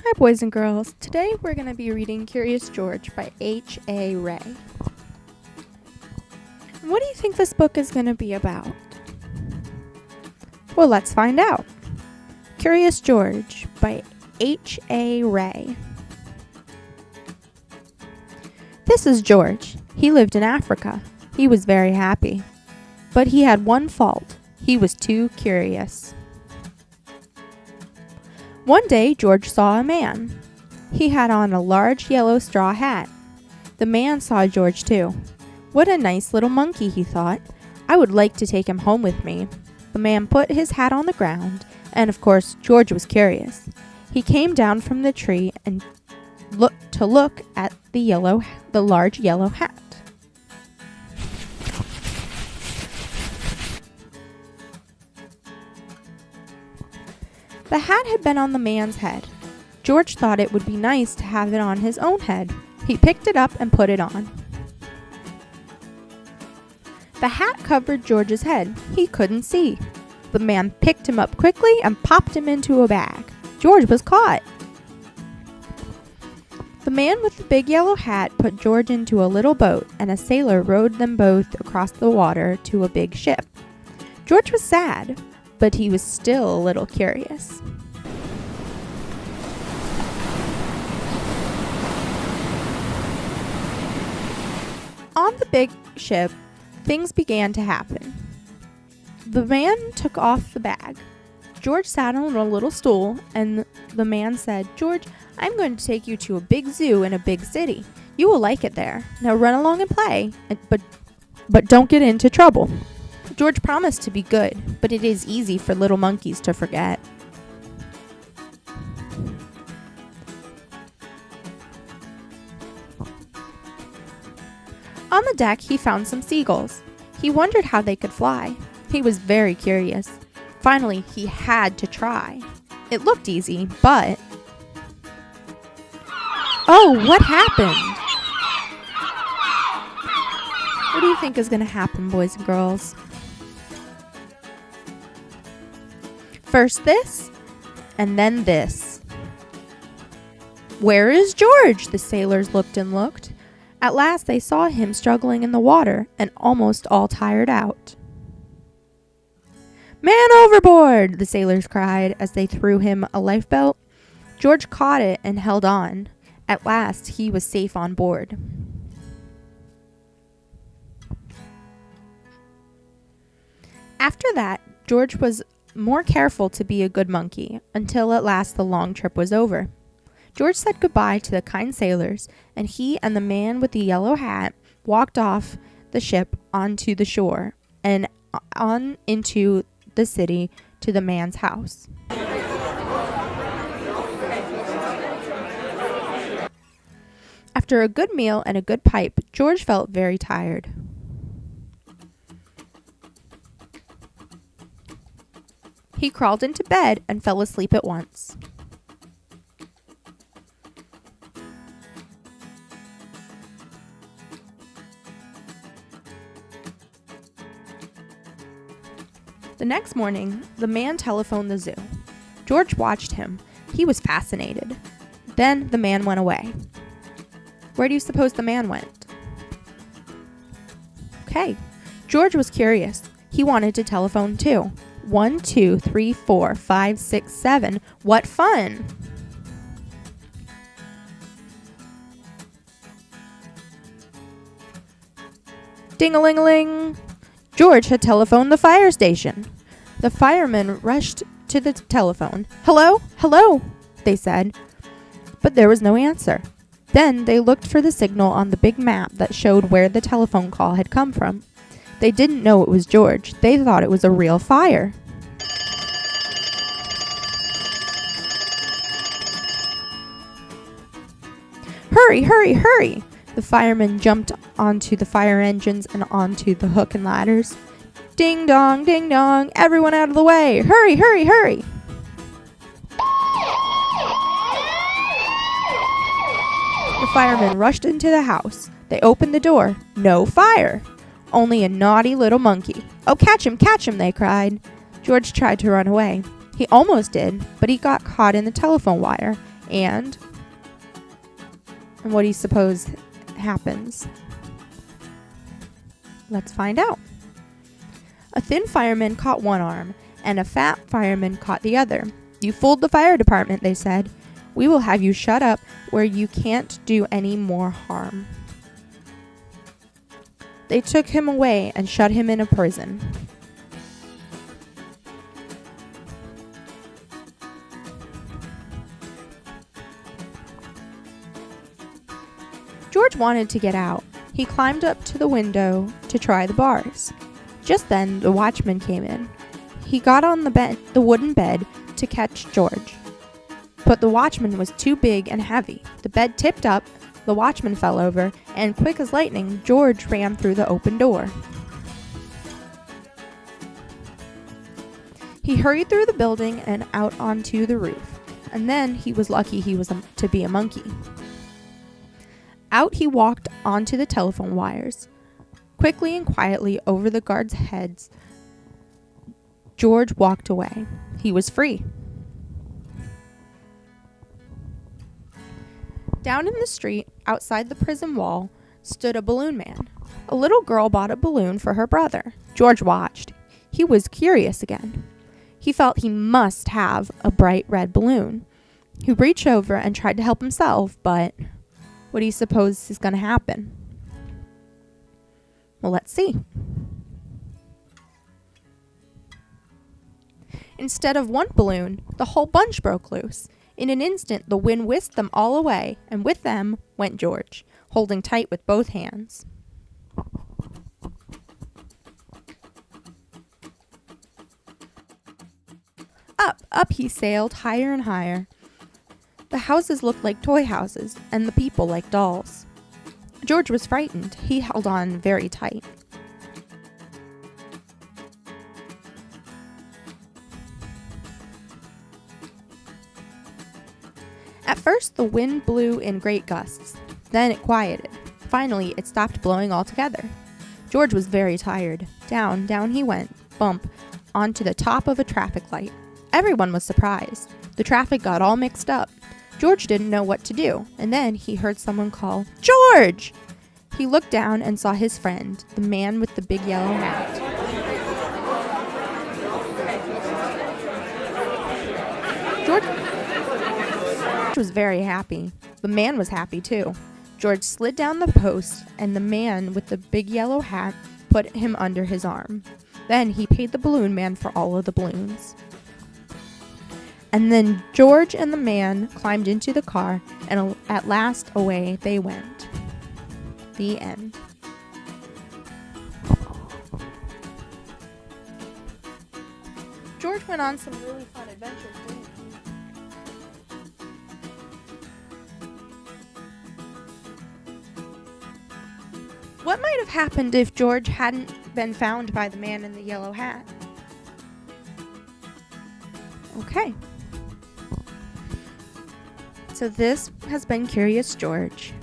Hi boys and girls, today we're going to be reading Curious George by H.A. Ray. What do you think this book is going to be about? Well, let's find out. Curious George by H.A. Ray. This is George. He lived in Africa. He was very happy. But he had one fault. He was too curious. One day, George saw a man. He had on a large yellow straw hat. The man saw George too. What a nice little monkey, he thought. I would like to take him home with me. The man put his hat on the ground, and of course, George was curious. He came down from the tree and look at the large yellow hat. The hat had been on the man's head. George thought it would be nice to have it on his own head. He picked it up and put it on. The hat covered George's head. He couldn't see. The man picked him up quickly and popped him into a bag. George was caught. The man with the big yellow hat put George into a little boat, and a sailor rowed them both across the water to a big ship. George was sad, but he was still a little curious. On the big ship, things began to happen. The man took off the bag. George sat on a little stool, and the man said, "George, I'm going to take you to a big zoo in a big city. You will like it there. Now run along and play, but don't get into trouble." George promised to be good, but it is easy for little monkeys to forget. On the deck, he found some seagulls. He wondered how they could fly. He was very curious. Finally, he had to try. It looked easy, but... Oh, what happened? What do you think is going to happen, boys and girls? First this, and then this. Where is George? The sailors looked and looked. At last they saw him struggling in the water and almost all tired out. "Man overboard!" the sailors cried as they threw him a lifebelt. George caught it and held on. At last he was safe on board. After that, George was more careful to be a good monkey, until at last the long trip was over. George said goodbye to the kind sailors, and he and the man with the yellow hat walked off the ship onto the shore and on into the city to the man's house. After a good meal and a good pipe, George felt very tired. He crawled into bed and fell asleep at once. The next morning, the man telephoned the zoo. George watched him. He was fascinated. Then the man went away. Where do you suppose the man went? Okay, George was curious. He wanted to telephone too. 1, 2, 3, 4, 5, 6, 7. What fun! Ding-a-ling-a-ling! George had telephoned the fire station. The firemen rushed to the telephone. "Hello? Hello?" they said. But there was no answer. Then they looked for the signal on the big map that showed where the telephone call had come from. They didn't know it was George. They thought it was a real fire. "Hurry, hurry, hurry!" The firemen jumped onto the fire engines and onto the hook and ladders. "Ding dong, ding dong, everyone out of the way! Hurry, hurry, hurry!" The firemen rushed into the house. They opened the door. No fire! Only a naughty little monkey. "Oh, catch him, they cried. George tried to run away. He almost did, but he got caught in the telephone wire. And what do you suppose happens? Let's find out. A thin fireman caught one arm, and a fat fireman caught the other. "You fooled the fire department," they said. "We will have you shut up where you can't do any more harm." They took him away and shut him in a prison. George wanted to get out. He climbed up to the window to try the bars. Just then, the watchman came in. He got on the wooden bed to catch George. But the watchman was too big and heavy. The bed tipped up, the watchman fell over, and quick as lightning, George ran through the open door. He hurried through the building and out onto the roof, and then he was lucky he was to be a monkey. Out he walked onto the telephone wires. Quickly and quietly over the guards' heads, George walked away. He was free. Down in the street, outside the prison wall, stood a balloon man. A little girl bought a balloon for her brother. George watched. He was curious again. He felt he must have a bright red balloon. He reached over and tried to help himself, but what do you suppose is going to happen? Well, let's see. Instead of one balloon, the whole bunch broke loose. In an instant, the wind whisked them all away, and with them went George, holding tight with both hands. Up he sailed, higher and higher. The houses looked like toy houses, and the people like dolls. George was frightened. He held on very tight. At first, the wind blew in great gusts. Then it quieted. Finally, it stopped blowing altogether. George was very tired. Down, down he went, bump, onto the top of a traffic light. Everyone was surprised. The traffic got all mixed up. George didn't know what to do, and then he heard someone call, "George!" He looked down and saw his friend, the man with the big yellow hat. George was very happy. The man was happy too. George slid down the post, and the man with the big yellow hat put him under his arm. Then he paid the balloon man for all of the balloons. And then George and the man climbed into the car, and at last away they went. The end. George went on some really fun adventures, didn't he? What might have happened if George hadn't been found by the man in the yellow hat? Okay. So this has been Curious George.